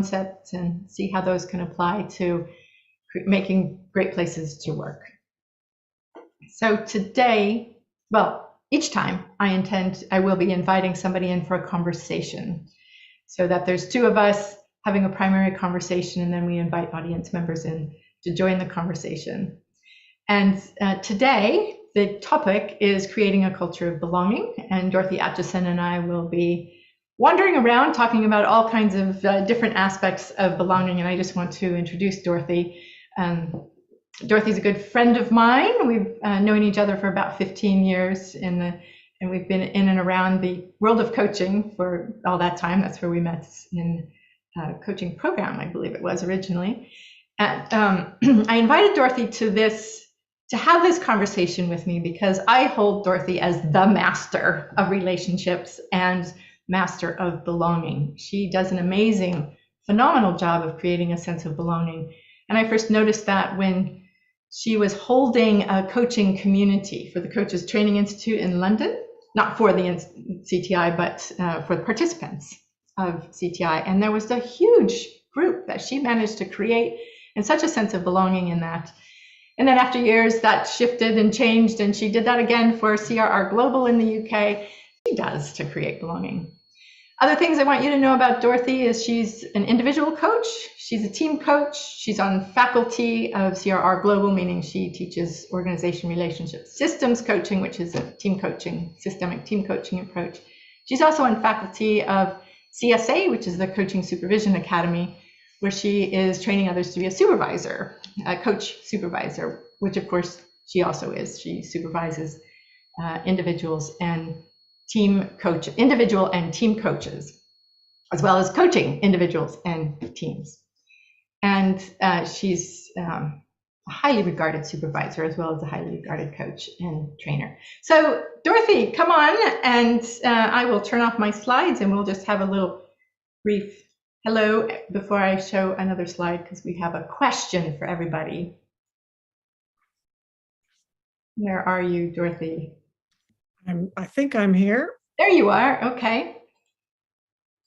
concepts and see how those can apply to making great places to work. So today, well, each time I will be inviting somebody in for a conversation, so that there's two of us having a primary conversation, and then we invite audience members in to join the conversation. And today, the topic is creating a culture of belonging, and Dorothy Atchison and I will be wandering around talking about all kinds of different aspects of belonging, and I just want to introduce Dorothy. Dorothy's a good friend of mine. We've known each other for about 15 years, and we've been in and around the world of coaching for all that time. That's where we met, in a coaching program, I believe it was originally. And I invited Dorothy to have this conversation with me because I hold Dorothy as the master of relationships and master of belonging. She does an amazing, phenomenal job of creating a sense of belonging. And I first noticed that when she was holding a coaching community for the Coaches Training Institute in London, not for the CTI, but for the participants of CTI. And there was a huge group that she managed to create, and such a sense of belonging in that. And then after years, that shifted and changed, and she did that again for CRR Global in the UK. She does to create belonging. Other things I want you to know about Dorothy is she's an individual coach, she's a team coach, she's on faculty of CRR Global, meaning she teaches organization relationship systems coaching, which is a team coaching, systemic team coaching approach. She's also on faculty of CSA, which is the Coaching Supervision Academy, where she is training others to be a supervisor, a coach supervisor, which of course she also is. She supervises individuals and individual and team coaches, as well as coaching individuals and teams. And she's a highly regarded supervisor, as well as a highly regarded coach and trainer. So Dorothy, come on, and I will turn off my slides and we'll just have a little brief hello before I show another slide, because we have a question for everybody. Where are you, Dorothy? I think I'm here. There you are. Okay.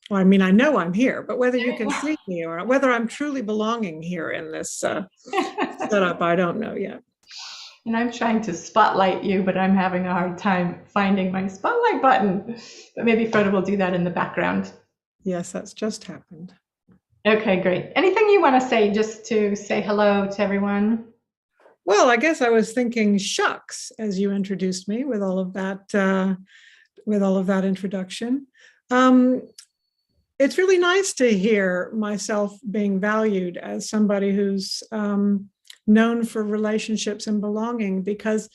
Well, I mean, I know I'm here, but whether you can see me or whether I'm truly belonging here in this setup, I don't know yet. And I'm trying to spotlight you, but I'm having a hard time finding my spotlight button. But maybe Freda will do that in the background. Yes, that's just happened. Okay, great. Anything you want to say just to say hello to everyone? Well, I guess I was thinking shucks as you introduced me with all of that introduction. It's really nice to hear myself being valued as somebody who's known for relationships and belonging, because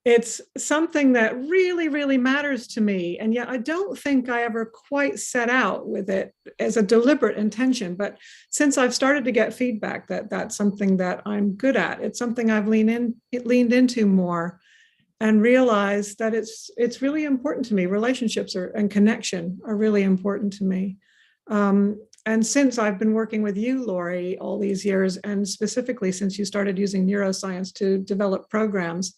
it's something that really, really matters to me. And yet I don't think I ever quite set out with it as a deliberate intention. But since I've started to get feedback that that's something that I'm good at, it's something I've leaned into more and realized that it's really important to me. Relationships and connection are really important to me. And since I've been working with you, Lori, all these years, and specifically since you started using neuroscience to develop programs,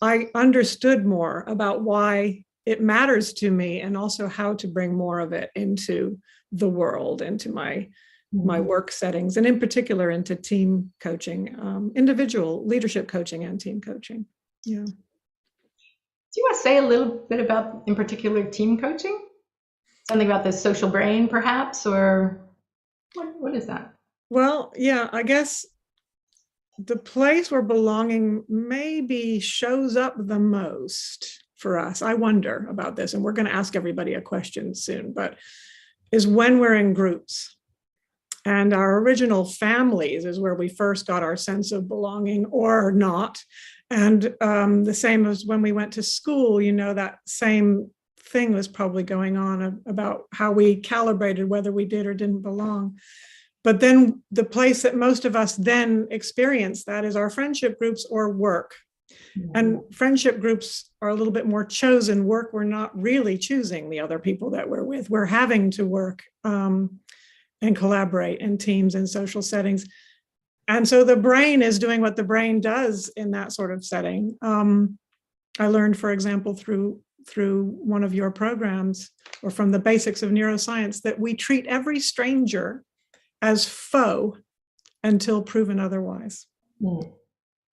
I understood more about why it matters to me, and also how to bring more of it into the world, into my work settings, and in particular into team coaching, individual leadership coaching and team coaching. Yeah. Do you want to say a little bit about, in particular, team coaching? Something about the social brain, perhaps, or what is that? Well, yeah, I guess the place where belonging maybe shows up the most for us, I wonder about this, and we're going to ask everybody a question soon, but is when we're in groups. And our original families is where we first got our sense of belonging, or not. And the same as when we went to school, that same thing was probably going on about how we calibrated whether we did or didn't belong. But then the place that most of us then experience that is our friendship groups or work. And friendship groups are a little bit more chosen. Work, we're not really choosing the other people that we're with. We're having to work and collaborate in teams and social settings. And so the brain is doing what the brain does in that sort of setting. I learned, for example, through one of your programs, or from the basics of neuroscience, that we treat every stranger as foe until proven otherwise. Mm.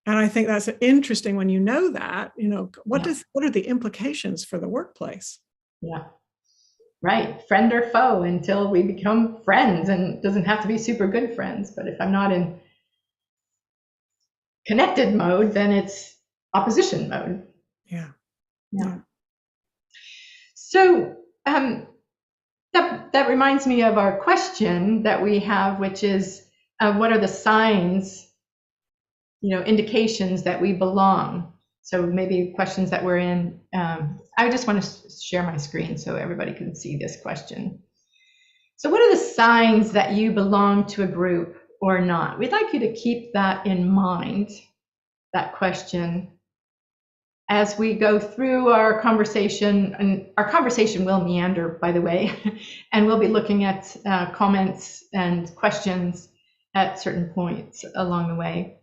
And I think that's interesting when you know that, what Yeah. what are the implications for the workplace? Yeah. Right. Friend or foe until we become friends, and it doesn't have to be super good friends, but if I'm not in connected mode, then it's opposition mode. Yeah. Yeah. So that reminds me of our question that we have, which is, what are the signs, indications that we belong? So maybe questions that we're in. I just want to share my screen so everybody can see this question. So what are the signs that you belong to a group or not? We'd like you to keep that in mind, that question, as we go through our conversation. And our conversation will meander, by the way, and we'll be looking at comments and questions at certain points along the way.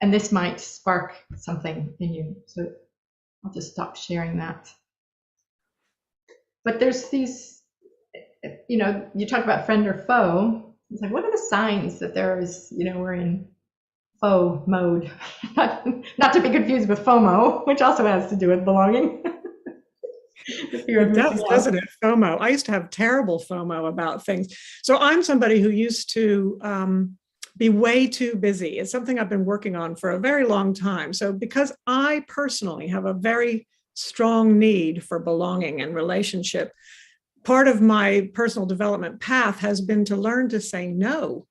And this might spark something in you. So I'll just stop sharing that. But there's these, you talk about friend or foe. It's like, what are the signs that there is, we're in foe mode? Not to be confused with FOMO, which also has to do with belonging. It does, doesn't it? FOMO. I used to have terrible FOMO about things. So I'm somebody who used to be way too busy. It's something I've been working on for a very long time. So because I personally have a very strong need for belonging and relationship, part of my personal development path has been to learn to say no.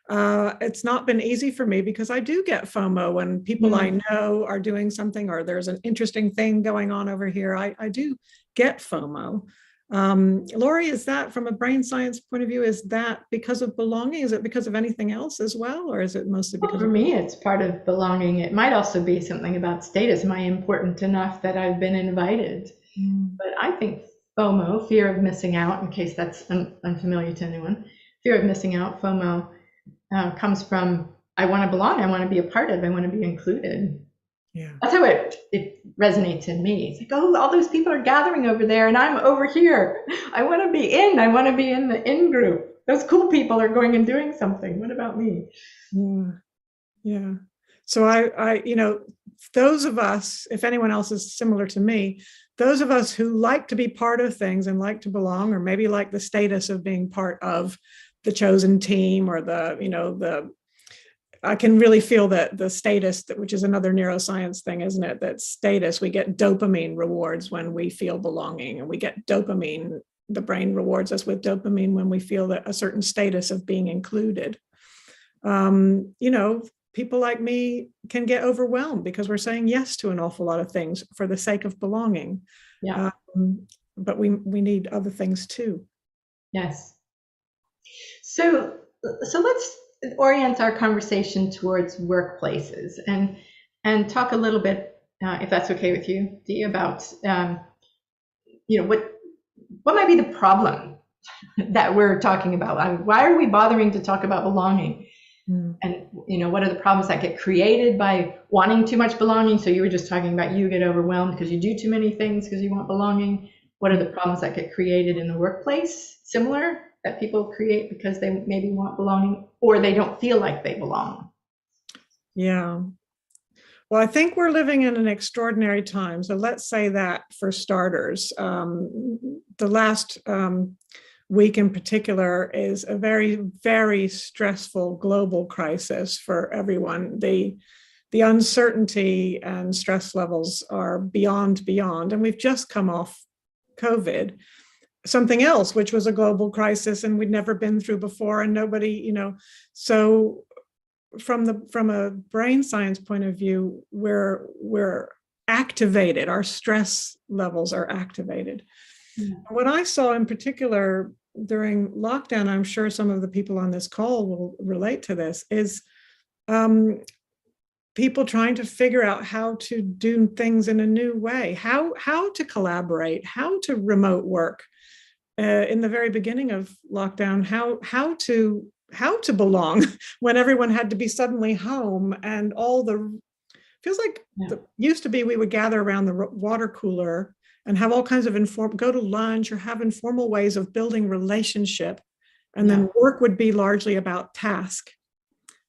It's not been easy for me because I do get FOMO when people I know are doing something, or there's an interesting thing going on over here. I do get FOMO. Lori, is that, from a brain science point of view, is that because of belonging? Is it because of anything else as well? Or is it mostly because for me, it's part of belonging. It might also be something about status. Am I important enough that I've been invited? But I think FOMO, fear of missing out, in case that's unfamiliar to anyone, fear of missing out, FOMO, comes from, I want to belong, I want to be a part of, I want to be included. Yeah. That's how it resonates in me. It's like, oh, all those people are gathering over there and I'm over here. I want to be in the in group. Those cool people are going and doing something. What about me? Yeah. So I those of us, if anyone else is similar to me, those of us who like to be part of things and like to belong, or maybe like the status of being part of the chosen team, or I can really feel that the status, which is another neuroscience thing, isn't it? That status, we get dopamine rewards when we feel belonging, and we get dopamine, the brain rewards us with dopamine when we feel that a certain status of being included. People like me can get overwhelmed because we're saying yes to an awful lot of things for the sake of belonging. Yeah. But we need other things too. Yes. So let's orient our conversation towards workplaces and talk a little bit, if that's okay with you, Dee, about what might be the problem that we're talking about. Why are we bothering to talk about belonging? And what are the problems that get created by wanting too much belonging? So you were just talking about, you get overwhelmed because you do too many things because you want belonging. What are the problems that get created in the workplace, similar, that people create because they maybe want belonging, or they don't feel like they belong? Yeah. Well, I think we're living in an extraordinary time. So let's say that for starters, the last week in particular is a very, very stressful global crisis for everyone. The uncertainty and stress levels are beyond, and we've just come off COVID, something else, which was a global crisis and we'd never been through before, and nobody, so from a brain science point of view, we're activated, our stress levels are activated. What I saw in particular during lockdown, I'm sure some of the people on this call will relate to this, is people trying to figure out how to do things in a new way, how to collaborate, how to remote work. In the very beginning of lockdown, how to belong when everyone had to be suddenly home, and feels like used to be we would gather around the water cooler and have all kinds of go to lunch or have informal ways of building relationship And then work would be largely about task.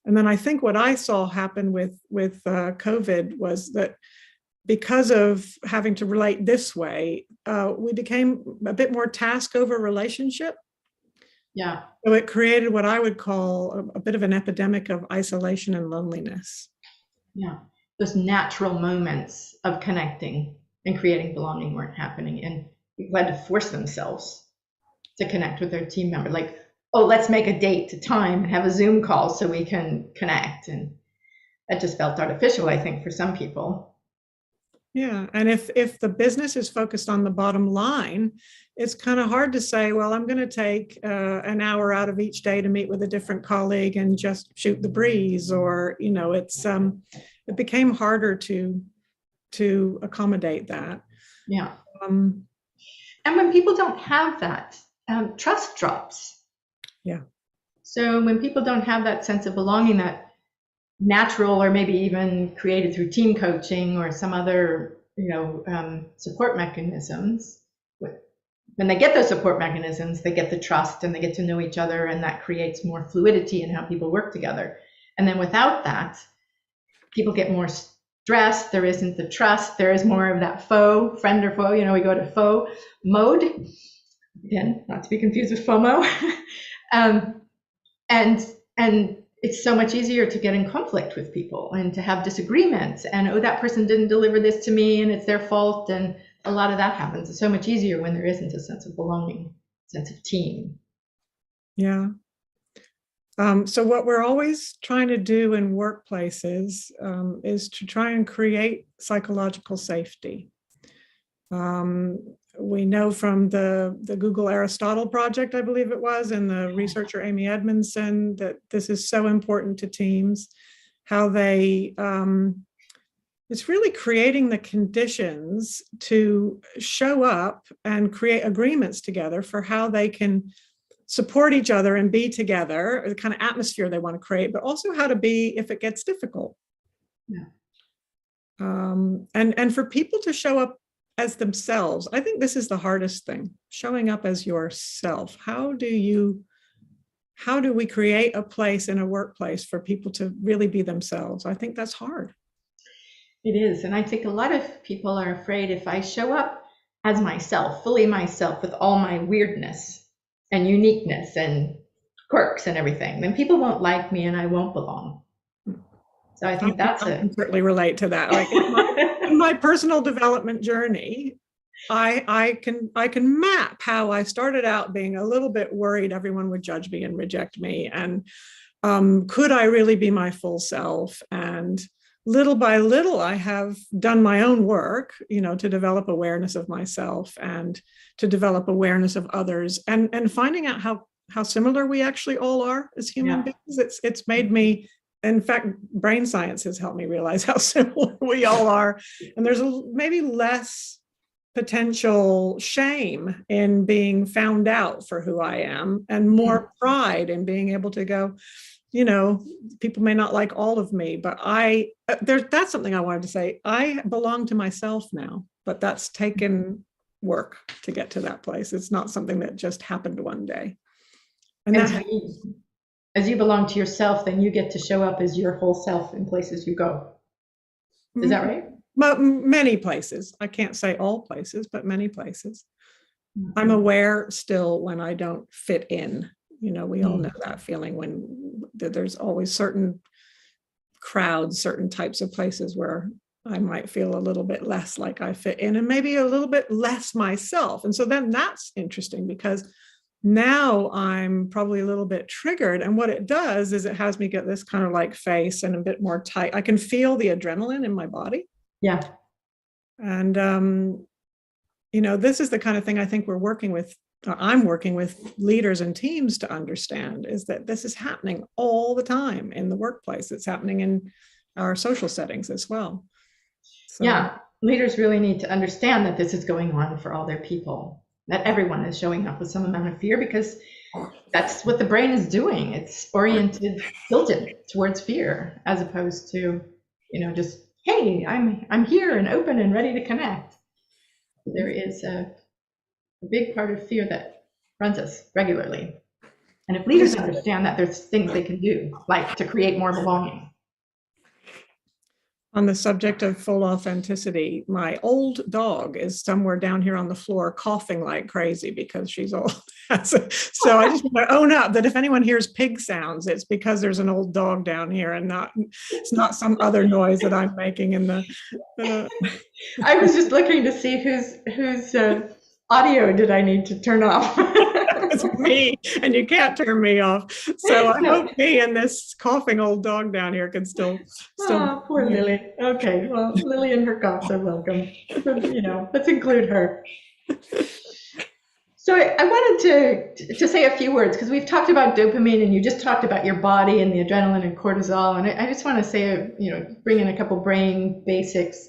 And then I think what I saw happen with COVID was that because of having to relate this way, we became a bit more task over relationship. Yeah. So it created what I would call a bit of an epidemic of isolation and loneliness. Yeah. Those natural moments of connecting and creating belonging weren't happening. And people had to force themselves to connect with their team member. Like, oh, let's make a date to time and have a Zoom call so we can connect. And that just felt artificial, I think, for some people. Yeah. And if the business is focused on the bottom line, it's kind of hard to say, well, I'm going to take an hour out of each day to meet with a different colleague and just shoot the breeze. Or, you know, it became harder to accommodate that. Yeah. And when people don't have that, trust drops. Yeah. So when people don't have that sense of belonging, that natural or maybe even created through team coaching or some other, support mechanisms, when they get those support mechanisms, they get the trust and they get to know each other, and that creates more fluidity in how people work together. And then without that, people get more stressed. There isn't the trust. There is more of that faux, friend or foe. We go to faux mode. Again, not to be confused with FOMO. And it's so much easier to get in conflict with people and to have disagreements. And, oh, that person didn't deliver this to me and it's their fault. And a lot of that happens. It's so much easier when there isn't a sense of belonging, sense of team. Yeah. So what we're always trying to do in workplaces is to try and create psychological safety. We know from the Google Aristotle project, I believe it was, and the researcher Amy Edmondson, that this is so important to teams, how they, it's really creating the conditions to show up and create agreements together for how they can support each other and be together, the kind of atmosphere they want to create, but also how to be if it gets difficult. Yeah. And for people to show up as themselves. I think this is the hardest thing, showing up as yourself. How do we create a place in a workplace for people to really be themselves? I think that's hard. It is. And I think a lot of people are afraid, if I show up as myself, fully myself, with all my weirdness and uniqueness and quirks and everything, then people won't like me and I won't belong. So I think I can certainly relate to that. Like in my personal development journey, I can map how I started out being a little bit worried everyone would judge me and reject me, and could I really be my full self? And little by little, I have done my own work, to develop awareness of myself and to develop awareness of others, and finding out how similar we actually all are as human beings. It's made me. In fact, brain science has helped me realize how similar we all are. And there's maybe less potential shame in being found out for who I am, and more pride in being able to go, people may not like all of me, but that's something I wanted to say. I belong to myself now, but that's taken work to get to that place. It's not something that just happened one day. And as you belong to yourself, then you get to show up as your whole self in places you go. Is that right? Many places. I can't say all places, but many places. I'm aware still when I don't fit in. We all know that feeling when there's always certain crowds, certain types of places where I might feel a little bit less like I fit in, and maybe a little bit less myself. And so then that's interesting, because now I'm probably a little bit triggered. And what it does is it has me get this kind of like face and a bit more tight. I can feel the adrenaline in my body. Yeah. And, this is the kind of thing I think I'm working with leaders and teams to understand, is that this is happening all the time in the workplace. It's happening in our social settings as well. So, yeah. Leaders really need to understand that this is going on for all their people, that everyone is showing up with some amount of fear, because that's what the brain is doing. It's tilted towards fear, as opposed to, just, hey, I'm here and open and ready to connect. There is a big part of fear that runs us regularly. And if leaders understand that, there's things they can do, like to create more belonging. On the subject of full authenticity, my old dog is somewhere down here on the floor coughing like crazy because she's old. So I just want to own up that if anyone hears pig sounds, it's because there's an old dog down here and it's not some other noise that I'm making in the. I was just looking to see whose audio did I need to turn off. It's me, and you can't turn me off. So I hope me and this coughing old dog down here can still. Oh, poor Lily. Okay, well, Lily and her coughs are welcome. Let's include her. So I wanted to say a few words, because we've talked about dopamine, and you just talked about your body and the adrenaline and cortisol, and I just want to say, bring in a couple brain basics.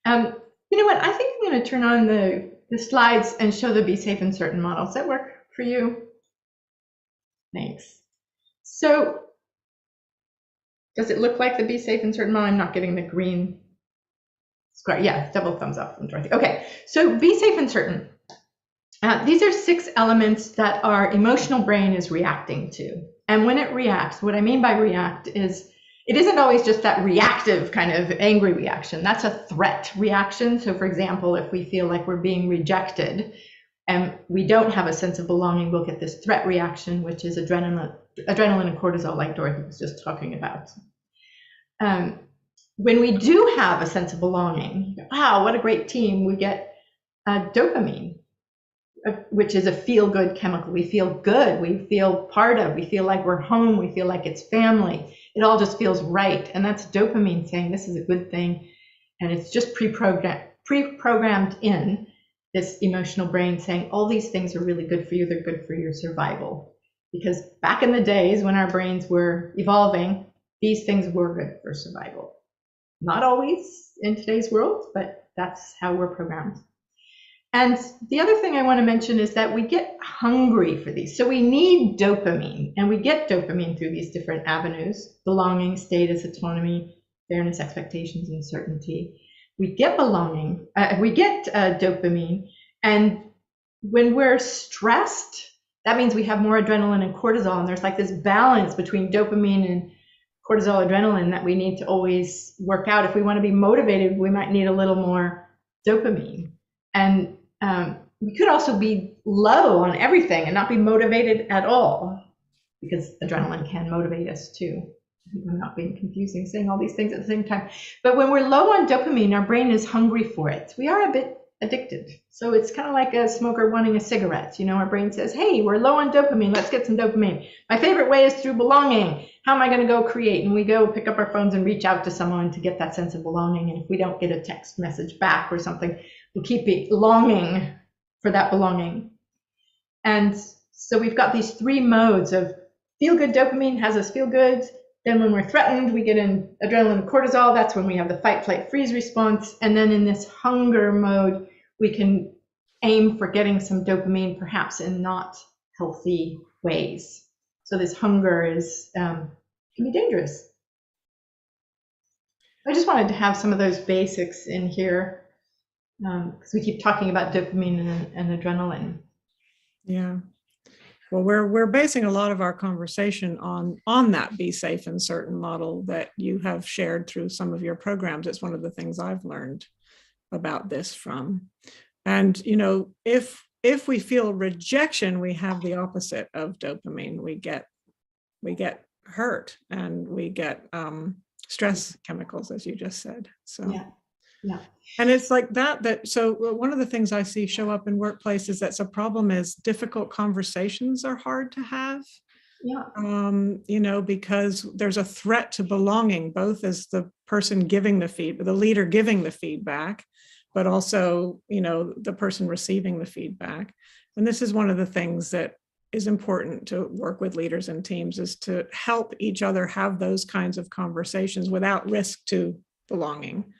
You know what? I think I'm going to turn on the slides and show the Be Safe and Certain model. Does that work for you? Thanks. So does it look like the Be Safe and Certain model? I'm not getting the green square. Yeah, double thumbs up from Dorothy. Okay, so Be Safe and Certain. These are 6 elements that our emotional brain is reacting to. And when it reacts, what I mean by react is it isn't always just that reactive kind of angry reaction. That's a threat reaction. So for example, if we feel like we're being rejected and we don't have a sense of belonging, we'll get this threat reaction, which is adrenaline and cortisol, like Dorothy was just talking about. When we do have a sense of belonging, wow, what a great team, we get dopamine, which is a feel-good chemical. We feel good, we feel part of, we feel like we're home, we feel like it's family. It all just feels right. And that's dopamine saying this is a good thing. And it's just pre-programmed in this emotional brain saying all these things are really good for you, they're good for your survival. Because back in the days when our brains were evolving, these things were good for survival. Not always in today's world, but that's how we're programmed. And the other thing I want to mention is that we get hungry for these. So we need dopamine, and we get dopamine through these different avenues: belonging, status, autonomy, fairness, expectations, and certainty. We get belonging, we get dopamine, and when we're stressed, that means we have more adrenaline and cortisol, and there's like this balance between dopamine and cortisol, adrenaline that we need to always work out. If we want to be motivated, we might need a little more dopamine. And we could also be low on everything and not be motivated at all, because adrenaline can motivate us too. I'm not being confusing, saying all these things at the same time. But when we're low on dopamine, our brain is hungry for it. We are a bit addicted. So it's kind of like a smoker wanting a cigarette. Our brain says, hey, we're low on dopamine. Let's get some dopamine. My favorite way is through belonging. How am I going to go create? And we go pick up our phones and reach out to someone to get that sense of belonging. And if we don't get a text message back or something, we'll keep longing for that belonging. And so we've got these 3 modes of feel good. Dopamine has us feel good. Then when we're threatened, we get in adrenaline and cortisol. That's when we have the fight, flight, freeze response. And then in this hunger mode, we can aim for getting some dopamine, perhaps in not healthy ways. So this hunger can be dangerous. I just wanted to have some of those basics in here, because we keep talking about dopamine and adrenaline. Yeah. Well, we're basing a lot of our conversation on that Be Safe and Certain model that you have shared through some of your programs. It's one of the things I've learned about this from. And, if we feel rejection, we have the opposite of dopamine. We get hurt and we get stress chemicals, as you just said. So. Yeah. And it's like so one of the things I see show up in workplaces that's a problem is difficult conversations are hard to have. Yeah. Because there's a threat to belonging, both as the person giving the leader giving the feedback, but also, the person receiving the feedback. And this is one of the things that is important to work with leaders and teams, is to help each other have those kinds of conversations without risk to belonging.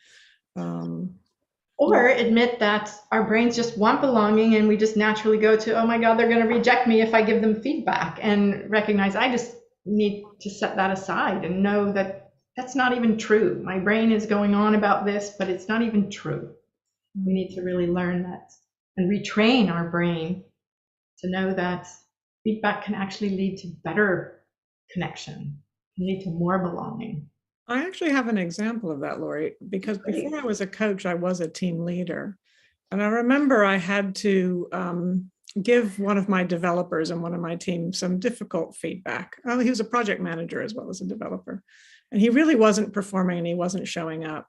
Or admit that our brains just want belonging and we just naturally go to, oh my God, they're going to reject me if I give them feedback, and recognize I just need to set that aside and know that that's not even true. My brain is going on about this, but it's not even true. We need to really learn that and retrain our brain to know that feedback can actually lead to better connection, can lead to more belonging. I actually have an example of that, Lori, because Great. before I was a coach, I was a team leader. And I remember I had to give one of my developers and one of my team some difficult feedback. Oh, he was a project manager as well as a developer. And he really wasn't performing and he wasn't showing up.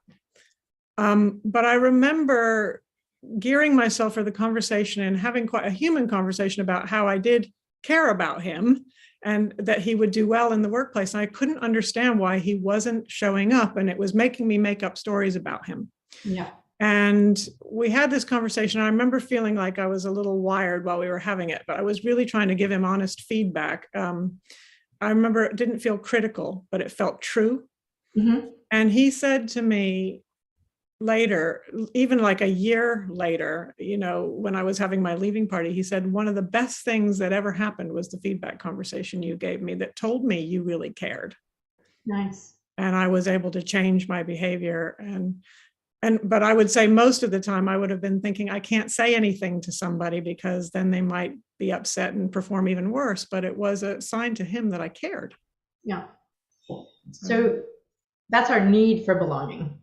But I remember gearing myself for the conversation and having quite a human conversation about how I did care about him and that he would do well in the workplace. And I couldn't understand why he wasn't showing up, and it was making me make up stories about him. Yeah. And we had this conversation. I remember feeling like I was a little wired while we were having it, but I was really trying to give him honest feedback. I remember it didn't feel critical, but it felt true. Mm-hmm. And he said to me later, even like a year later, when I was having my leaving party, he said, one of the best things that ever happened was the feedback conversation you gave me that told me you really cared. Nice. And I was able to change my behavior. But I would say most of the time I would have been thinking, I can't say anything to somebody because then they might be upset and perform even worse. But it was a sign to him that I cared. Yeah. So that's our need for belonging.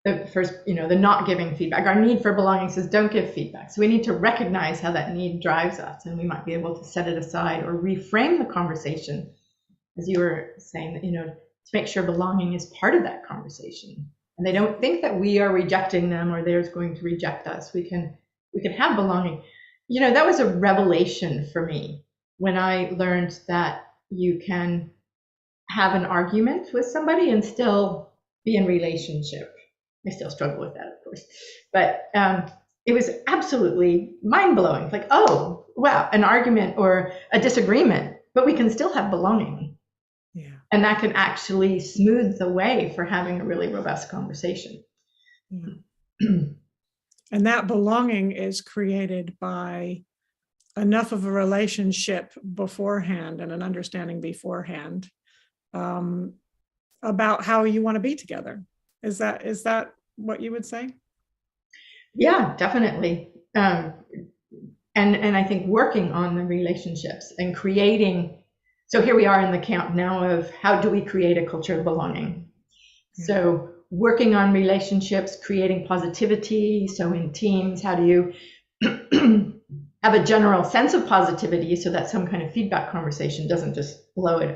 The first, the not giving feedback. Our need for belonging says don't give feedback. So we need to recognize how that need drives us, and we might be able to set it aside or reframe the conversation, as you were saying, to make sure belonging is part of that conversation. And they don't think that we are rejecting them or they're going to reject us. We can have belonging. That was a revelation for me when I learned that you can have an argument with somebody and still be in relationship. I still struggle with that, of course. But it was absolutely mind-blowing. Like, oh, wow, an argument or a disagreement, but we can still have belonging. Yeah. And that can actually smooth the way for having a really robust conversation. Yeah. And that belonging is created by enough of a relationship beforehand and an understanding beforehand about how you want to be together. Is that what you would say? Yeah, definitely. And I think working on the relationships and creating. So here we are in the camp now of how do we create a culture of belonging? Yeah. So working on relationships, creating positivity. So in teams, how do you have a general sense of positivity so that some kind of feedback conversation doesn't just blow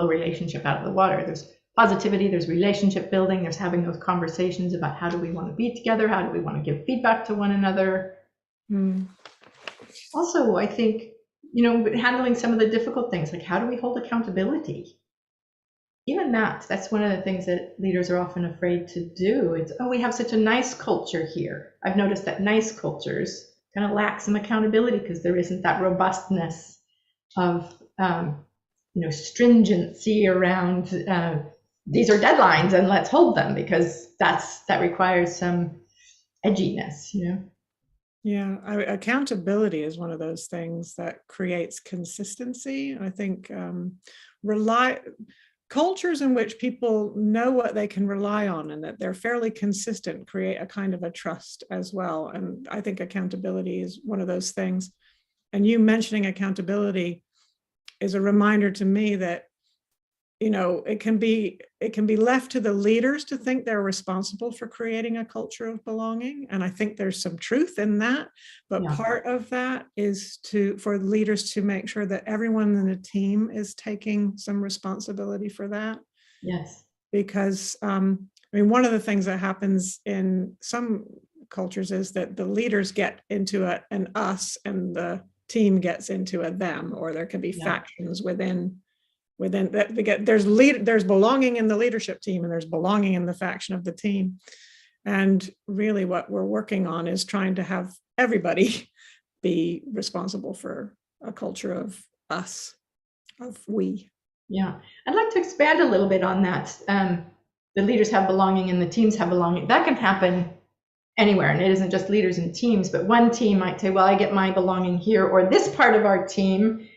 relationship out of the water? There's positivity, there's relationship building, there's having those conversations about how do we want to be together, how do we want to give feedback to one another. Also, I think, handling some of the difficult things, like how do we hold accountability? Even that's one of the things that leaders are often afraid to do. It's, we have such a nice culture here. I've noticed that nice cultures kind of lack some accountability because there isn't that robustness of, stringency around these are deadlines and let's hold them, because that requires some edginess, Yeah, accountability is one of those things that creates consistency. I think cultures in which people know what they can rely on and that they're fairly consistent create a kind of a trust as well. And I think accountability is one of those things. And you mentioning accountability is a reminder to me that it can be left to the leaders to think they're responsible for creating a culture of belonging. And I think there's some truth in that. But Yeah. Part of that is for leaders to make sure that everyone in the team is taking some responsibility for that. Yes. Because one of the things that happens in some cultures is that the leaders get into an us and the team gets into a them, or there can be factions within that. There's belonging in the leadership team and there's belonging in the faction of the team. And really what we're working on is trying to have everybody be responsible for a culture of us, of we. Yeah, I'd like to expand a little bit on that. The leaders have belonging and the teams have belonging. That can happen anywhere, and it isn't just leaders and teams, but one team might say, well, I get my belonging here, or this part of our team,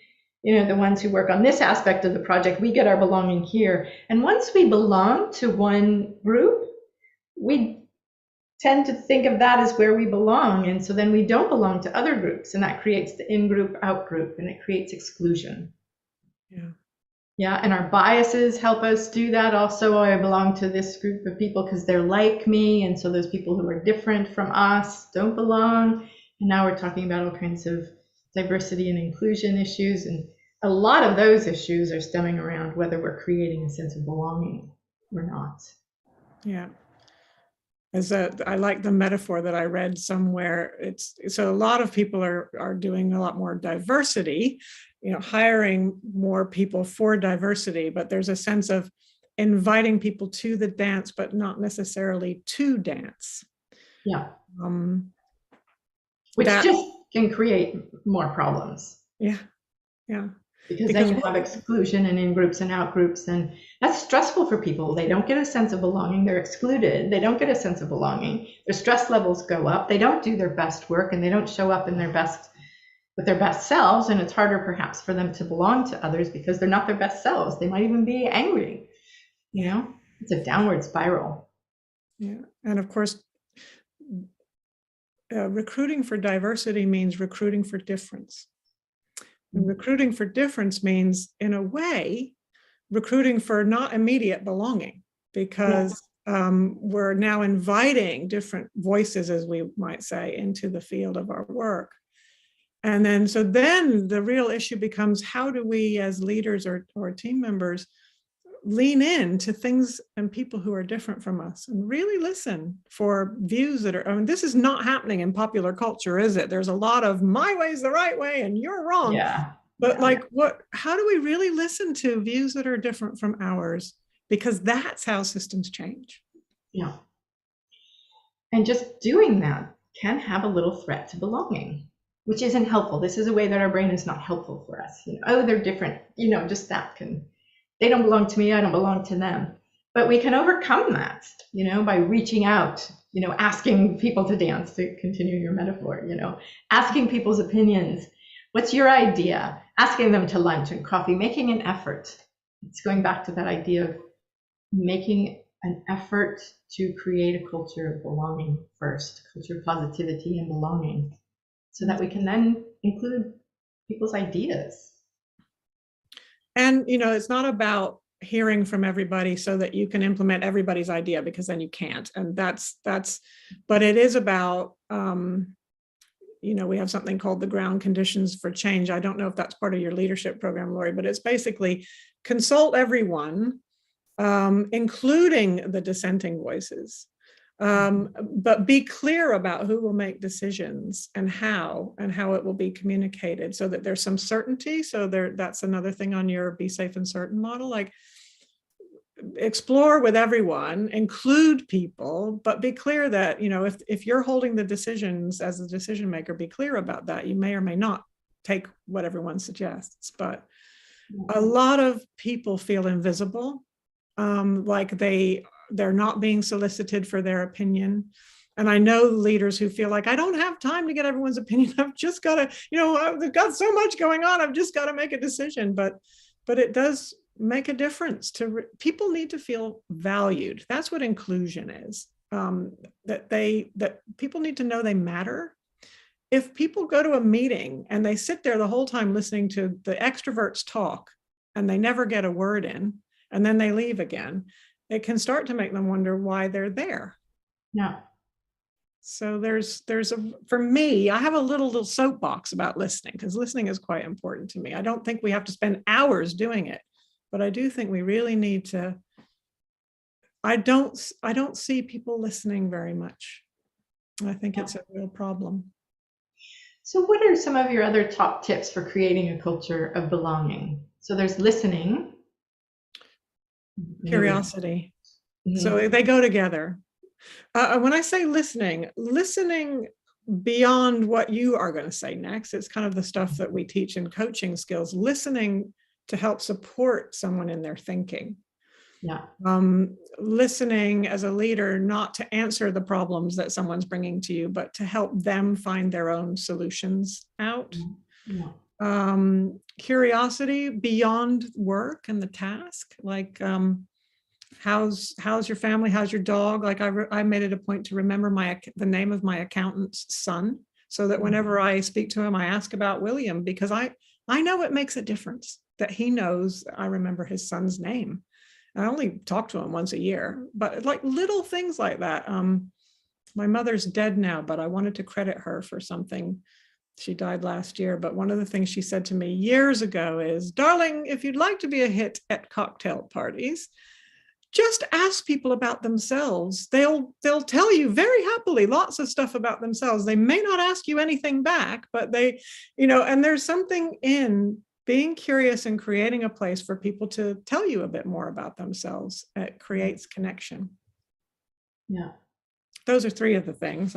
the ones who work on this aspect of the project, we get our belonging here. And once we belong to one group, we tend to think of that as where we belong. And so then we don't belong to other groups, and that creates the in-group, out-group, and it creates exclusion. Yeah. Yeah, and our biases help us do that also. Oh, I belong to this group of people because they're like me, and so those people who are different from us don't belong. And now we're talking about all kinds of diversity and inclusion issues, and a lot of those issues are stemming around whether we're creating a sense of belonging or not. Yeah. I like the metaphor that I read somewhere. So a lot of people are doing a lot more diversity, hiring more people for diversity, but there's a sense of inviting people to the dance, but not necessarily to dance. Yeah. Which just can create more problems. Yeah. Yeah. Because then you have exclusion and in-groups and out-groups, and that's stressful for people. They don't get a sense of belonging. They're excluded. They don't get a sense of belonging. Their stress levels go up. They don't do their best work, and they don't show up in with their best selves, and it's harder perhaps for them to belong to others because they're not their best selves. They might even be angry. It's a downward spiral. Yeah, and of course, recruiting for diversity means recruiting for difference. And recruiting for difference means, in a way, recruiting for not immediate belonging, because we're now inviting different voices, as we might say, into the field of our work. And then the real issue becomes, how do we as leaders or team members lean in to things and people who are different from us and really listen for views that are, this is not happening in popular culture, is it? There's a lot of my way's the right way and you're wrong. Yeah. But how do we really listen to views that are different from ours? Because that's how systems change. Yeah. And just doing that can have a little threat to belonging, which isn't helpful. This is a way that our brain is not helpful for us. They're different. Just that they don't belong to me, I don't belong to them. But we can overcome that, by reaching out, asking people to dance, to continue your metaphor, asking people's opinions. What's your idea? Asking them to lunch and coffee, making an effort. It's going back to that idea of making an effort to create a culture of belonging first, a culture of positivity and belonging, so that we can then include people's ideas. And, it's not about hearing from everybody so that you can implement everybody's idea, because then you can't. And but it is about, we have something called the ground conditions for change. I don't know if that's part of your leadership program, Lori, but it's basically consult everyone, including the dissenting voices. But be clear about who will make decisions and how it will be communicated, so that there's some certainty. So that's another thing on your be safe and certain model, like explore with everyone, include people, but be clear that, if you're holding the decisions as a decision maker, be clear about that. You may or may not take what everyone suggests, but a lot of people feel invisible, like they're not being solicited for their opinion. And I know leaders who feel like, I don't have time to get everyone's opinion. I've just got to, I've got so much going on. I've just got to make a decision. But it does make a difference people need to feel valued. That's what inclusion is. That people need to know they matter. If people go to a meeting and they sit there the whole time listening to the extroverts talk and they never get a word in, and then they leave again, it can start to make them wonder why they're there. Yeah. So for me, I have a little soapbox about listening, because listening is quite important to me. I don't think we have to spend hours doing it, but I do think we really need to. I don't see people listening very much. I think it's a real problem. So what are some of your other top tips for creating a culture of belonging? So there's listening. Curiosity. So they go together. When I say listening beyond what you are going to say next, it's kind of the stuff that we teach in coaching skills, listening to help support someone in their thinking. Yeah. Listening as a leader, not to answer the problems that someone's bringing to you, but to help them find their own solutions out. Yeah. Curiosity beyond work and the task, like how's your family? How's your dog? Like I made it a point to remember the name of my accountant's son, so that whenever I speak to him, I ask about William, because I know it makes a difference that he knows I remember his son's name. I only talk to him once a year, but like little things like that. My mother's dead now, but I wanted to credit her for something. She died last year, but one of the things she said to me years ago is, darling, if you'd like to be a hit at cocktail parties, just ask people about themselves. They'll tell you very happily lots of stuff about themselves. They may not ask you anything back, but they, and there's something in being curious and creating a place for people to tell you a bit more about themselves. It creates connection. Yeah. Those are three of the things.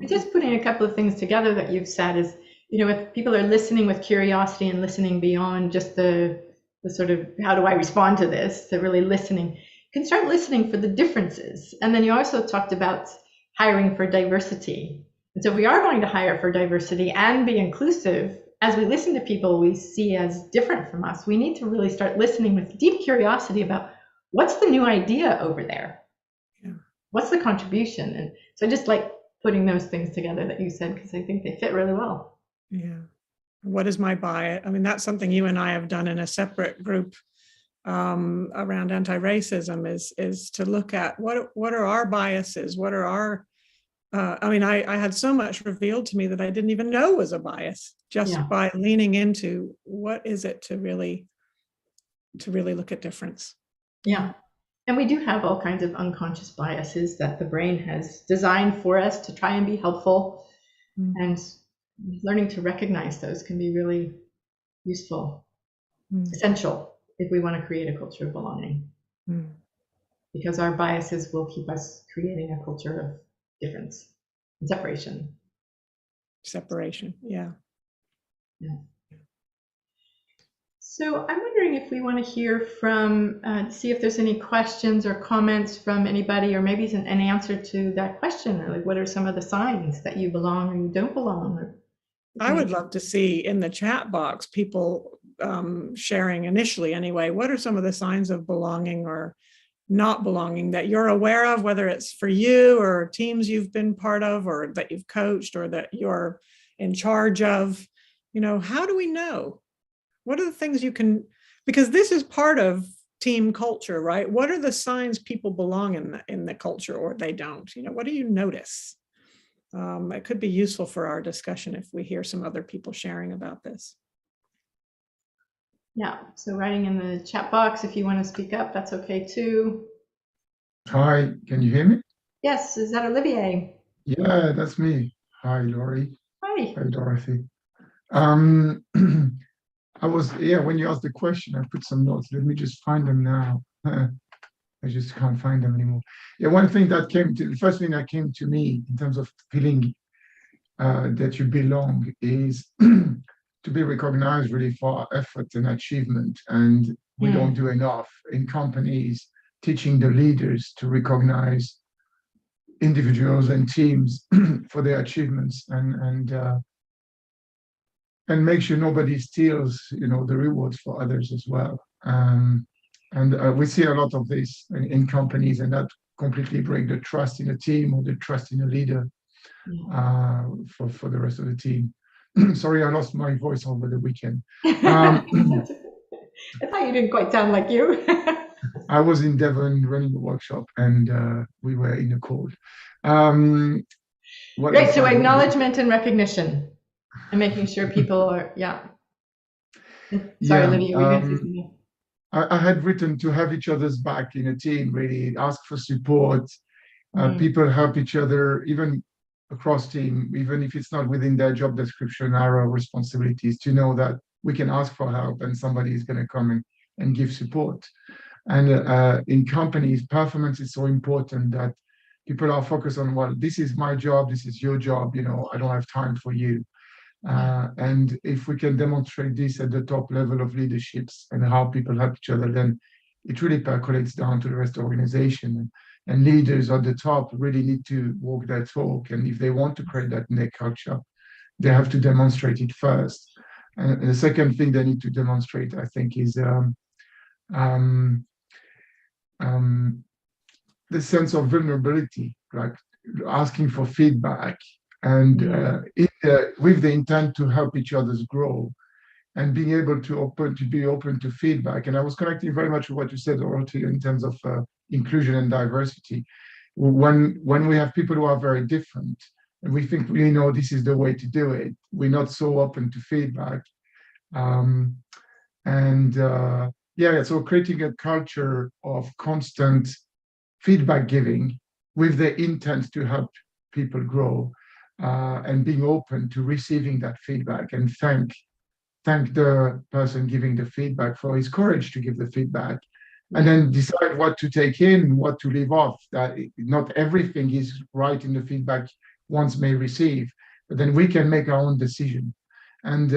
Just putting a couple of things together that you've said is, if people are listening with curiosity and listening beyond just the sort of, how do I respond to this, to really listening, you can start listening for the differences. And then you also talked about hiring for diversity. And so if we are going to hire for diversity and be inclusive, as we listen to people we see as different from us, we need to really start listening with deep curiosity about what's the new idea over there? Yeah. What's the contribution? And so just like putting those things together that you said, because I think they fit really well. Yeah. What is my bias? I mean, that's something you and I have done in a separate group around anti-racism, is to look at what are our biases? What are our, I had so much revealed to me that I didn't even know was a bias, just by leaning into what is it to really look at difference. Yeah. And we do have all kinds of unconscious biases that the brain has designed for us to try and be helpful. And learning to recognize those can be really useful, essential if we want to create a culture of belonging. Because our biases will keep us creating a culture of difference and separation. Yeah. So I'm wondering if we want to hear from, see if there's any questions or comments from anybody, or maybe an answer to that question, or like, what are some of the signs that you belong or you don't belong? I would love to see in the chat box people sharing initially anyway, what are some of the signs of belonging or not belonging that you're aware of, whether it's for you or teams you've been part of or that you've coached or that you're in charge of. How do we know? What are the things you can, because this is part of team culture, right? What are the signs people belong in the culture or they don't? What do you notice? It could be useful for our discussion if we hear some other people sharing about this. Yeah, so writing in the chat box, if you want to speak up, that's okay too. Hi, can you hear me? Yes, is that Olivier? Yeah, that's me. Hi, Laurie. Hi. Hi, Dorothy. When you asked the question, I put some notes. Let me just find them now. I just can't find them anymore. Yeah, the first thing that came to me in terms of feeling that you belong is to be recognized really for our effort and achievement. And we don't do enough in companies, teaching the leaders to recognize individuals and teams for their achievements and make sure nobody steals, the rewards for others as well. And we see a lot of this in companies, and that completely break the trust in a team or the trust in a leader for the rest of the team. Sorry, I lost my voice over the weekend. I thought you didn't quite sound like you. I was in Devon running a workshop, and we were in a cold. Great, so acknowledgement and recognition, and making sure people are, Sorry, Olivia, I had written to have each other's back in a team, really ask for support. People help each other, even across team, even if it's not within their job description, our responsibilities, to know that we can ask for help and somebody is going to come and give support. And in companies, performance is so important that people are focused on, well, this is my job, this is your job, I don't have time for you. And if we can demonstrate this at the top level of leaderships and how people help each other, then it really percolates down to the rest of the organization. And leaders at the top really need to walk that talk. And if they want to create that innate culture, they have to demonstrate it first. And the second thing they need to demonstrate, I think, is um, um, the sense of vulnerability, like asking for feedback, and with the intent to help each other's grow, and being able to be open to feedback. And I was connecting very much with what you said, Dorothy, in terms of inclusion and diversity. When we have people who are very different, and we think we know this is the way to do it, we're not so open to feedback. Um, and yeah, so creating a culture of constant feedback giving with the intent to help people grow, and being open to receiving that feedback, and thank the person giving the feedback for his courage to give the feedback, and then decide what to take in, what to leave off. That not everything is right in the feedback one may receive, but then we can make our own decision, and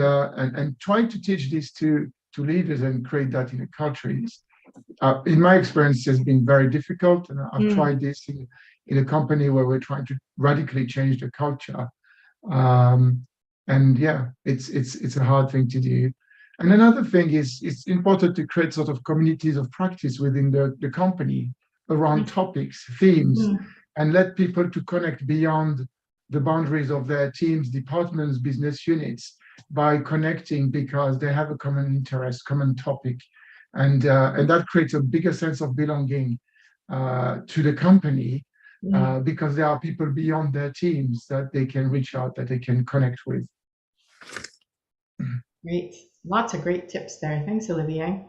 trying to teach this to leaders and create that in a culture is, in my experience, has been very difficult. And I've tried this in a company where we're trying to radically change the culture. And yeah, it's a hard thing to do. And another thing is, it's important to create sort of communities of practice within the company around topics, themes, and let people to connect beyond the boundaries of their teams, departments, business units, by connecting because they have a common interest, common topic, and that creates a bigger sense of belonging to the company, because there are people beyond their teams that they can reach out, that they can connect with. Great. Lots of great tips there. Thanks, Olivier.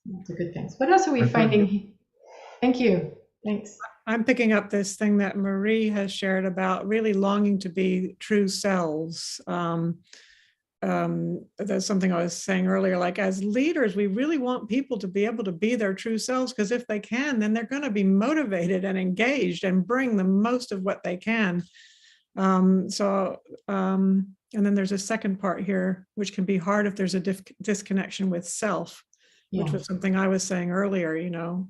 Lots of good things. What else are we finding? Thank you. Thanks. I'm picking up this thing that Marie has shared about really longing to be true selves. That's something I was saying earlier, like as leaders, we really want people to be able to be their true selves, because if they can, then they're going to be motivated and engaged and bring the most of what they can. And then there's a second part here, which can be hard if there's a disconnection with self, which was something I was saying earlier. You know,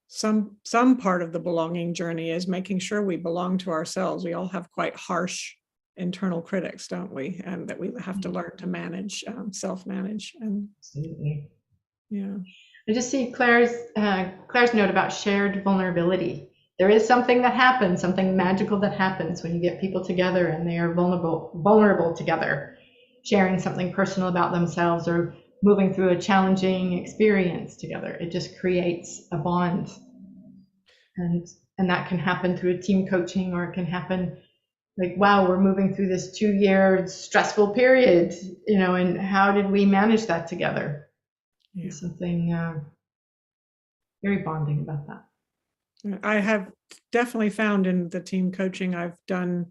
some part of the belonging journey is making sure we belong to ourselves. We all have quite harsh internal critics, don't we? And that we have to learn to manage, self-manage. And absolutely, yeah. I just see Claire's note about shared vulnerability. There is something that happens, something magical that happens when you get people together and they are vulnerable together, sharing something personal about themselves or moving through a challenging experience together. It just creates a bond, and that can happen through a team coaching, or it can happen like, wow, we're moving through this 2-year stressful period, you know, and how did we manage that together? Yeah. There's something very bonding about that. I have definitely found in the team coaching I've done,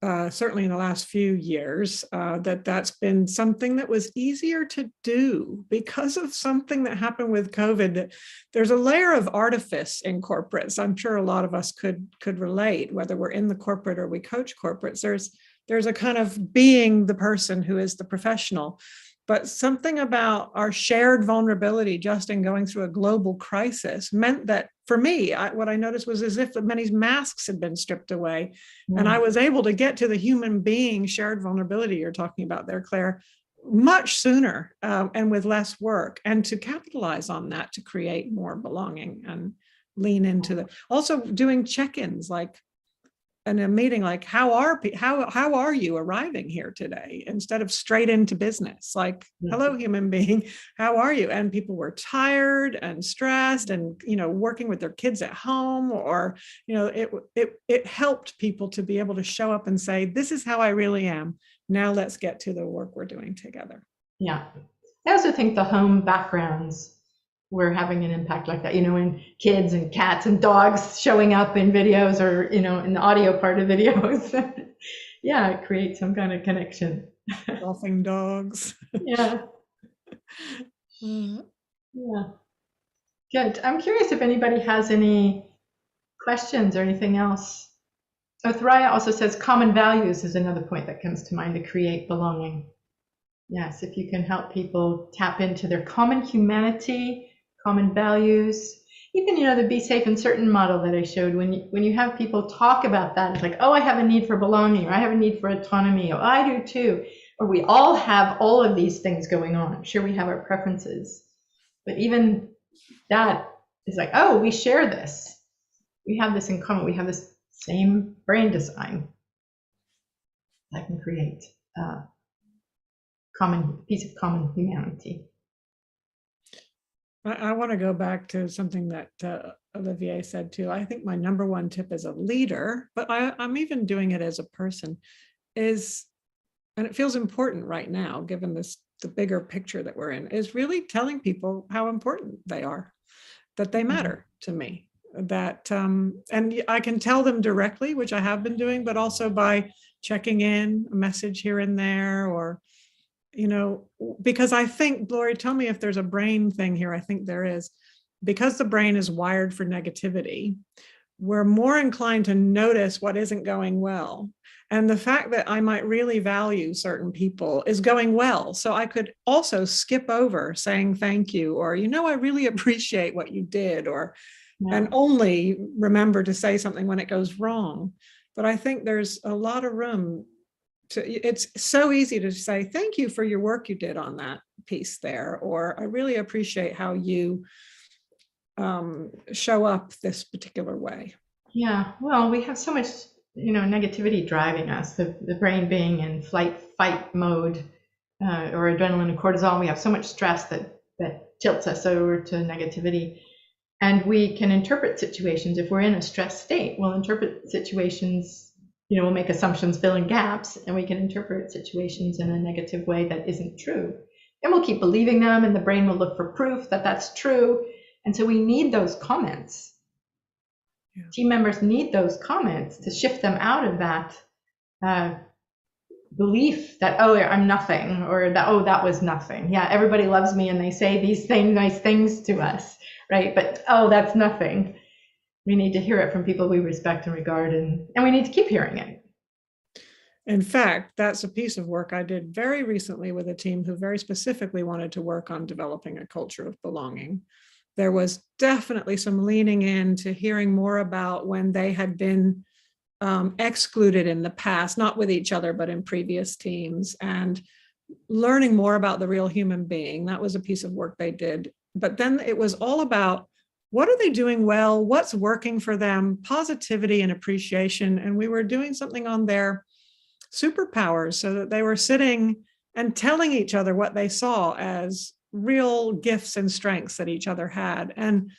certainly in the last few years, that's been something that was easier to do because of something that happened with COVID. There's a layer of artifice in corporates. I'm sure a lot of us could relate, whether we're in the corporate or we coach corporates. There's a kind of being the person who is the professional. But something about our shared vulnerability just in going through a global crisis meant that for me, what I noticed was as if many masks had been stripped away. And I was able to get to the human being shared vulnerability you're talking about there, Claire, much sooner and with less work, and to capitalize on that to create more belonging and lean into also doing check-ins, like in a meeting, like how are you arriving here today, instead of straight into business, like hello human being, how are you? And people were tired and stressed and, you know, working with their kids at home, or, you know, it helped people to be able to show up and say, this is how I really am. Now let's get to the work we're doing together. Yeah. I also think the home backgrounds were having an impact like that, you know, in kids and cats and dogs showing up in videos, or, you know, in the audio part of videos. Yeah, it creates some kind of connection. Golfing dogs. Yeah. Yeah. Good. I'm curious if anybody has any questions or anything else. Oh, Thoraya also says common values is another point that comes to mind to create belonging. Yes, if you can help people tap into their common humanity, common values, even, you know, the be safe and certain model that I showed, when you have people talk about that, it's like, oh, I have a need for belonging, or I have a need for autonomy, or I do too. or we all have all of these things going on. Sure, we have our preferences, but even that is like, oh, we share this. We have this in common. We have this same brain design that can create a common piece of common humanity. I want to go back to something that Olivier said too. I think my number one tip as a leader, but I'm even doing it as a person, is, and it feels important right now, given the bigger picture that we're in, is really telling people how important they are, that they matter to me, that, and I can tell them directly, which I have been doing, but also by checking in a message here and there, or, because I think, Lori, tell me if there's a brain thing here. I think there is. Because the brain is wired for negativity, we're more inclined to notice what isn't going well. And the fact that I might really value certain people is going well. So I could also skip over saying thank you, or, I really appreciate what you did, or, and only remember to say something when it goes wrong. But I think there's a lot of room it's so easy to say, thank you for your work you did on that piece there, or I really appreciate how you show up this particular way. Yeah, well, we have so much, negativity driving us, the brain being in fight mode, or adrenaline and cortisol. We have so much stress that tilts us over to negativity. And we can interpret situations. If we're in a stress state, we'll interpret situations, we'll make assumptions, fill in gaps, and we can interpret situations in a negative way that isn't true. And we'll keep believing them, and the brain will look for proof that that's true. And so we need those comments. Yeah. Team members need those comments to shift them out of that belief that, oh, I'm nothing, or that, oh, that was nothing. Yeah, everybody loves me and they say these nice things to us, right? But, oh, that's nothing. We need to hear it from people we respect and regard, and we need to keep hearing it. In fact, that's a piece of work I did very recently with a team who very specifically wanted to work on developing a culture of belonging. There was definitely some leaning into hearing more about when they had been excluded in the past, not with each other, but in previous teams, and learning more about the real human being. That was a piece of work they did. But then it was all about, what are they doing well? What's working for them? Positivity and appreciation. And we were doing something on their superpowers, so that they were sitting and telling each other what they saw as real gifts and strengths that each other had. And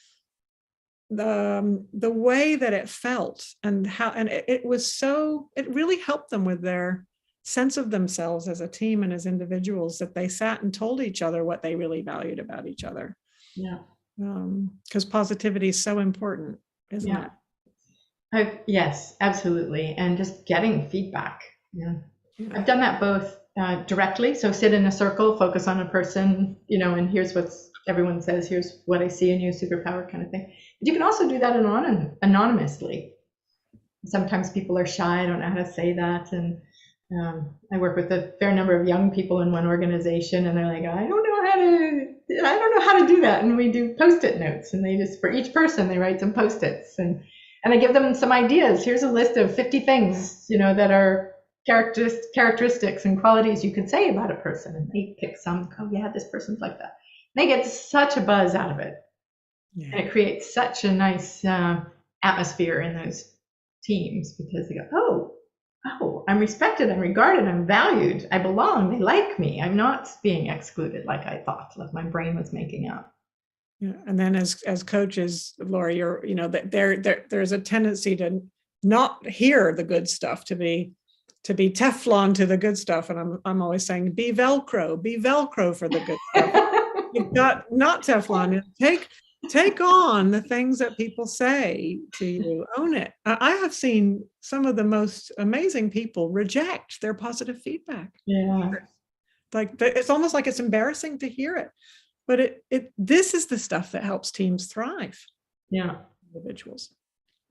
the way that it felt, and how, and it really helped them with their sense of themselves as a team and as individuals, that they sat and told each other what they really valued about each other. Yeah. Because positivity is so important, isn't it? Yes, absolutely. And just getting feedback. Yeah. I've done that both directly. So sit in a circle, focus on a person, and here's what everyone says, here's what I see in you, superpower kind of thing. But you can also do that anonymously. Sometimes people are shy, don't know how to say that. And I work with a fair number of young people in one organization, and they're like, I don't know how to do that. And we do Post-it notes, and they just, for each person, they write some Post-its, and I give them some ideas. Here's a list of 50 things, that are characteristics and qualities you could say about a person. And they pick some, oh yeah, this person's like that. And they get such a buzz out of it. Yeah. And it creates such a nice atmosphere in those teams, because they go, oh, I'm respected, I'm regarded, I'm valued, I belong, they like me, I'm not being excluded like I thought, like my brain was making up. Yeah. And then as coaches, Lori, there's a tendency to not hear the good stuff, to be Teflon to the good stuff. And I'm always saying, be Velcro for the good stuff. You've got not Teflon. Take on the things that people say to you, own it. I have seen some of the most amazing people reject their positive feedback. Yeah. Like, it's almost like it's embarrassing to hear it, but this is the stuff that helps teams thrive. Yeah. Individuals.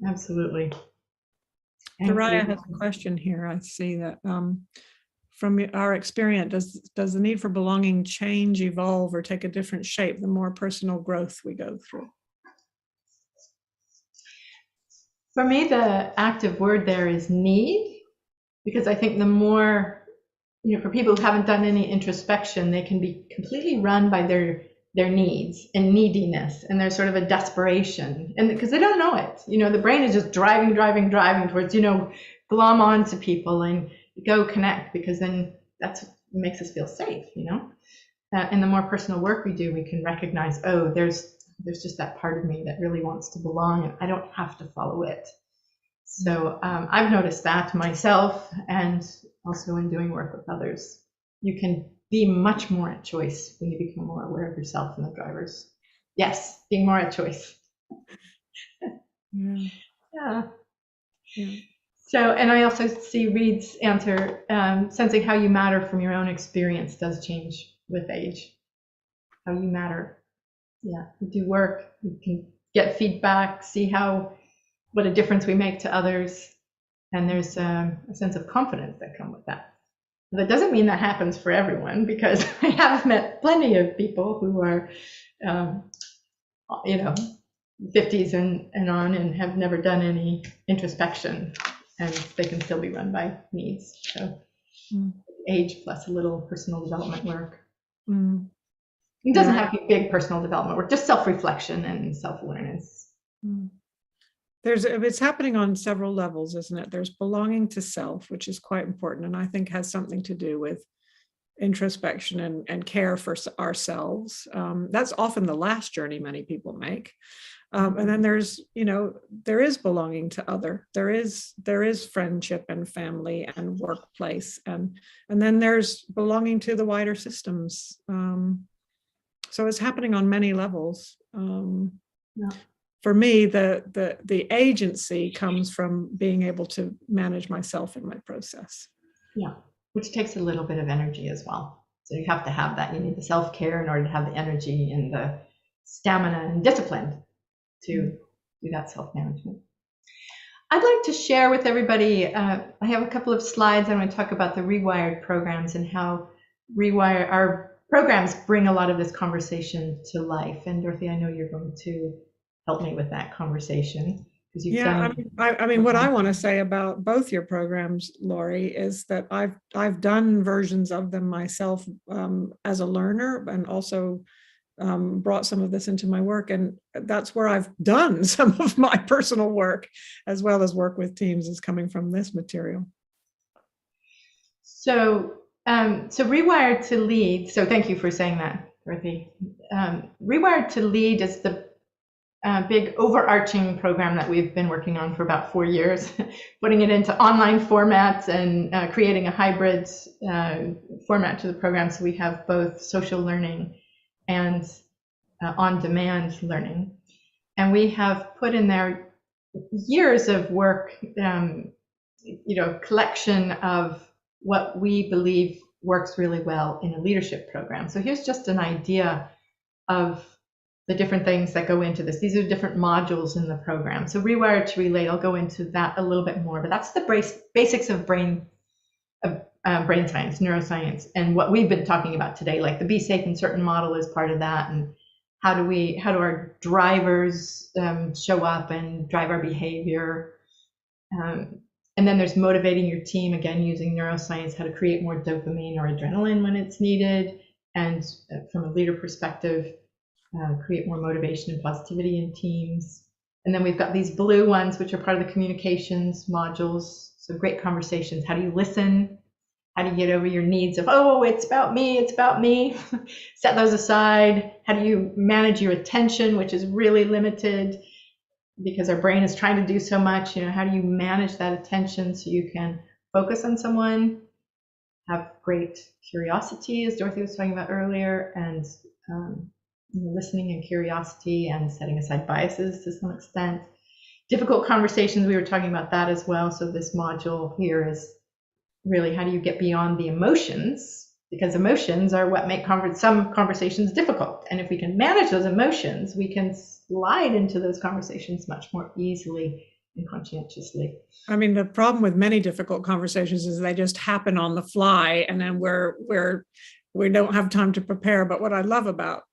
Absolutely. Mariah has a question here. I see that from our experience, does the need for belonging change, evolve, or take a different shape the more personal growth we go through? For me, the active word there is need, because I think the more for people who haven't done any introspection, they can be completely run by their needs and neediness, and there's sort of a desperation, and because they don't know it, the brain is just driving towards, glom on to people and go connect, because then that's what makes us feel safe, and the more personal work we do, we can recognize, oh, there's just that part of me that really wants to belong, and I don't have to follow it. So I've noticed that myself, and also in doing work with others, you can be much more at choice when you become more aware of yourself and the drivers. Yes, being more at choice. Yeah. So, and I also see Reed's answer, sensing how you matter from your own experience does change with age. How you matter. Yeah, you do work, you can get feedback, see what a difference we make to others, and there's a sense of confidence that comes with that. That doesn't mean that happens for everyone, because I have met plenty of people who are, 50s and on, and have never done any introspection, and they can still be run by needs. So age plus a little personal development work. It doesn't have to be big personal development work, just self-reflection and self-awareness. It's happening on several levels, isn't it? There's belonging to self, which is quite important, and I think has something to do with introspection and care for ourselves. That's often the last journey many people make. And then there's, there is belonging to other. There is friendship and family and workplace, and then there's belonging to the wider systems. So it's happening on many levels. For me, the agency comes from being able to manage myself in my process. Yeah, which takes a little bit of energy as well. So you have to have that. You need the self-care in order to have the energy and the stamina and discipline to do that self-management. I'd like to share with everybody, I have a couple of slides. I'm going to talk about the Rewired programs and how our programs bring a lot of this conversation to life. And Dorothy, I know you're going to help me with that conversation, because you've done. I mean, what I want to say about both your programs, Lori, is that I've done versions of them myself as a learner, and also brought some of this into my work, and that's where I've done some of my personal work, as well as work with teams, is coming from this material. So Rewired to Lead. So thank you for saying that, Dorothy. Rewired to Lead is the big overarching program that we've been working on for about 4 years, putting it into online formats and creating a hybrid format to the program. So we have both social learning and on-demand learning. And we have put in there years of work, collection of what we believe works really well in a leadership program. So here's just an idea of the different things that go into this. These are different modules in the program. So Rewired to Relate, I'll go into that a little bit more, but that's the basics of brain science, neuroscience, and what we've been talking about today, like the Be Safe and Certain model is part of that, and how do our drivers show up and drive our behavior. And then there's motivating your team, again, using neuroscience, how to create more dopamine or adrenaline when it's needed, and from a leader perspective, create more motivation and positivity in teams. And then we've got these blue ones, which are part of the communications modules. So great conversations. How do you listen? How do you get over your needs of, oh, it's about me, set those aside? How do you manage your attention, which is really limited because our brain is trying to do so much? How do you manage that attention so you can focus on someone, have great curiosity, as Dorothy was talking about earlier, and listening and curiosity, and setting aside biases to some extent. Difficult conversations, we were talking about that as well. So this module here is really, how do you get beyond the emotions? Because emotions are what make some conversations difficult. And if we can manage those emotions, we can slide into those conversations much more easily and conscientiously. I mean, the problem with many difficult conversations is they just happen on the fly, and then we don't have time to prepare. But what I love about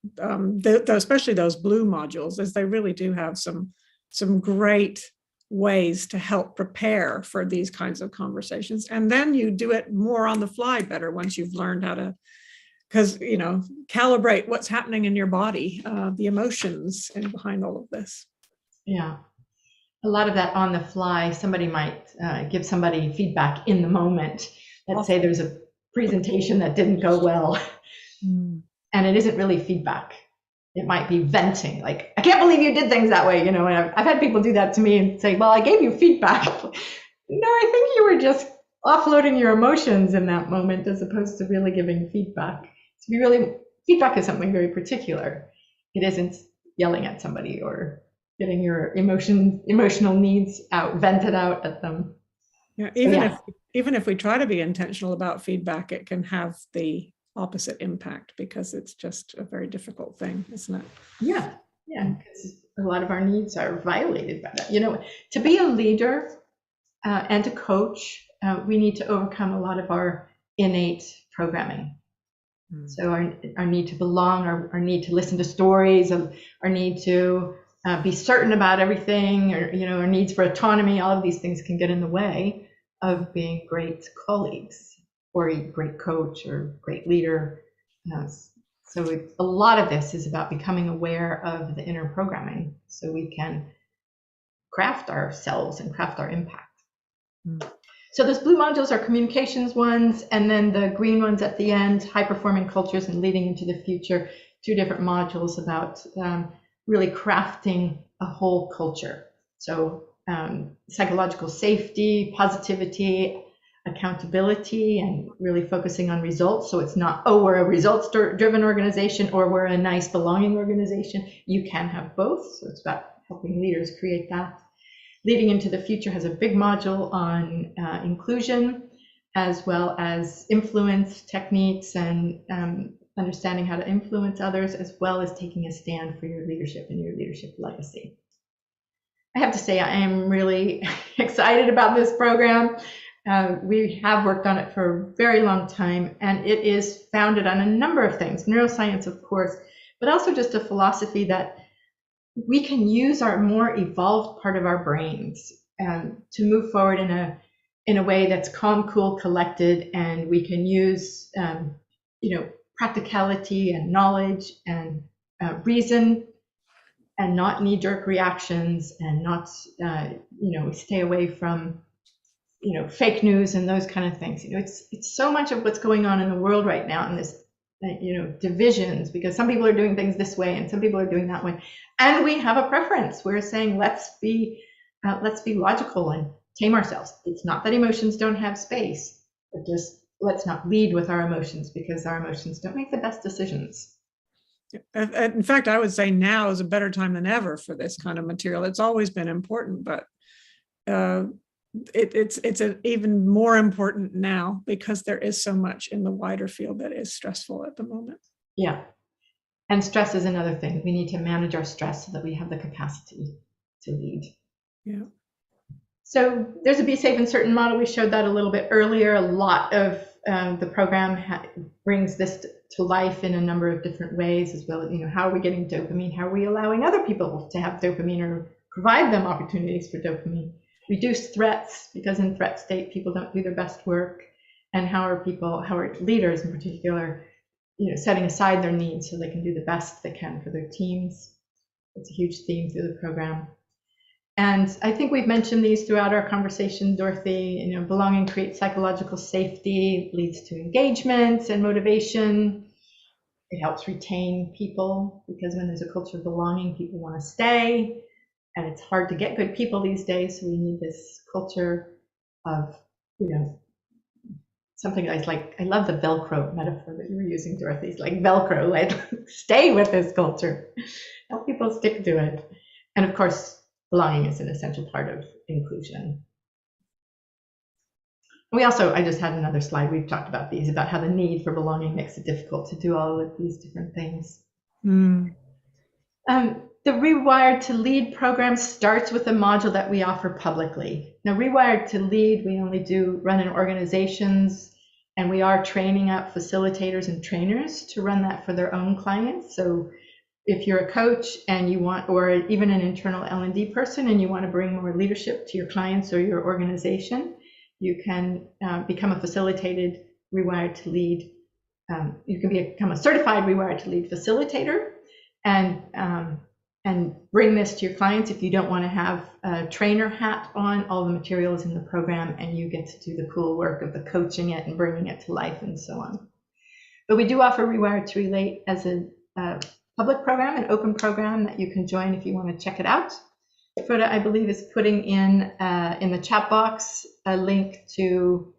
especially those blue modules is they really do have some great ways to help prepare for these kinds of conversations. And then you do it more on the fly better once you've learned how to, because, calibrate what's happening in your body, the emotions and behind all of this. Yeah. A lot of that on the fly, somebody might give somebody feedback in the moment. Let's say there's a presentation that didn't go well, and it isn't really feedback. It might be venting, like, I can't believe you did things that way, and I've had people do that to me and say, well, I gave you feedback. No, I think you were just offloading your emotions in that moment as opposed to really giving feedback. Feedback is something very particular. It isn't yelling at somebody or getting your emotional needs vented out at them. Yeah, even if we try to be intentional about feedback, it can have the opposite impact because it's just a very difficult thing, isn't it? Yeah, because a lot of our needs are violated by that. To be a leader and a coach, we need to overcome a lot of our innate programming. So our need to belong, our need to listen to stories, our need to be certain about everything, or our needs for autonomy. All of these things can get in the way of being great colleagues or a great coach or great leader. So a lot of this is about becoming aware of the inner programming so we can craft ourselves and craft our impact. So those blue modules are communications ones, and then the green ones at the end, high performing cultures and leading into the future, 2 different modules about really crafting a whole culture. So psychological safety, positivity, accountability, and really focusing on results. So it's not, oh, we're a results driven organization or we're a nice belonging organization. You can have both. So it's about helping leaders create that. Leading into the future has a big module on inclusion, as well as influence techniques and understanding how to influence others, as well as taking a stand for your leadership and your leadership legacy. I have to say, I am really excited about this program. We have worked on it for a very long time, and it is founded on a number of things, neuroscience, of course, but also just a philosophy that we can use our more evolved part of our brains to move forward in a way that's calm, cool, collected, and we can use practicality and knowledge and reason, and not knee-jerk reactions, and not stay away from fake news and those kind of things. It's so much of what's going on in the world right now, in this divisions, because some people are doing things this way and some people are doing that way, and we have a preference. We're saying let's be logical and tame ourselves. It's not that emotions don't have space, but just let's not lead with our emotions, because our emotions don't make the best decisions. In fact, I would say now is a better time than ever for this kind of material. It's always been important, but it's even more important now because there is so much in the wider field that is stressful at the moment. Yeah. And stress is another thing. We need to manage our stress so that we have the capacity to lead. Yeah. So there's a Be Safe and Certain model. We showed that a little bit earlier. A lot of the program brings this to life in a number of different ways, as well as, how are we getting dopamine? How are we allowing other people to have dopamine or provide them opportunities for dopamine? Reduce threats, because in threat state, people don't do their best work. And how are leaders in particular, setting aside their needs so they can do the best they can for their teams? It's a huge theme through the program. And I think we've mentioned these throughout our conversation, Dorothy. Belonging creates psychological safety, leads to engagement and motivation. It helps retain people, because when there's a culture of belonging, people want to stay. And it's hard to get good people these days, so we need this culture of, something like, I love the Velcro metaphor that you were using, Dorothy. It's like Velcro, like stay with this culture, help people stick to it. And of course, belonging is an essential part of inclusion. We also, I just had another slide, we've talked about these, about how the need for belonging makes it difficult to do all of these different things. The Rewired to Lead program starts with a module that we offer publicly. Now, Rewired to Lead, we only run in organizations, and we are training up facilitators and trainers to run that for their own clients. So if you're a coach and you want, or even an internal L&D person, and you want to bring more leadership to your clients or your organization, you can become a facilitated Rewired to Lead. You can become a certified Rewired to Lead facilitator, and bring this to your clients. If you don't want to have a trainer hat on, all the materials in the program, and you get to do the cool work of the coaching it and bringing it to life and so on. But we do offer Rewired to Relate as a public program, an open program that you can join if you want to check it out. Frode, I believe, is putting in the chat box a link to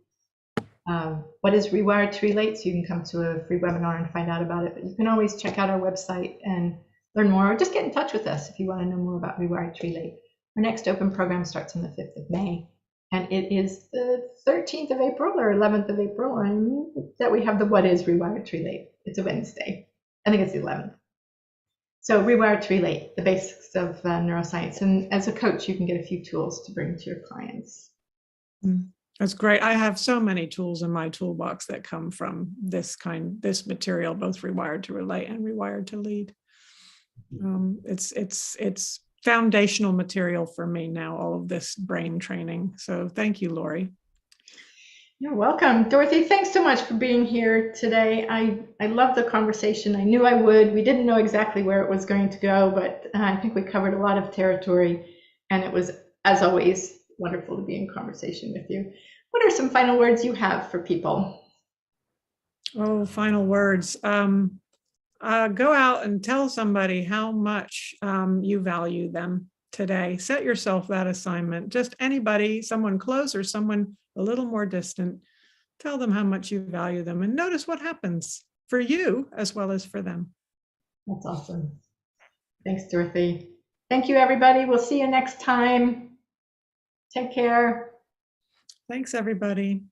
what is Rewired to Relate, so you can come to a free webinar and find out about it. But you can always check out our website and learn more, or just get in touch with us if you want to know more about Rewired to Relate. Our next open program starts on the 5th of May, and it is the 13th of April or 11th of April, and that we have the What is Rewired to Relate. It's a Wednesday. I think it's the 11th. So Rewired to Relate, the basics of neuroscience. And as a coach, you can get a few tools to bring to your clients. That's great. I have so many tools in my toolbox that come from this material, both Rewired to Relate and Rewired to Lead. It's foundational material for me now, all of this brain training. So thank you, Lori. You're welcome. Dorothy, thanks so much for being here today. I love the conversation. I knew I would. We didn't know exactly where it was going to go, but I think we covered a lot of territory, and it was, as always, wonderful to be in conversation with you. What are some final words you have for people? Oh, final words. Go out and tell somebody how much you value them today. Set yourself that assignment. Just anybody, someone close or someone a little more distant. Tell them how much you value them and notice what happens for you as well as for them. That's awesome. Thanks, Dorothy. Thank you, everybody. We'll see you next time. Take care. Thanks, everybody.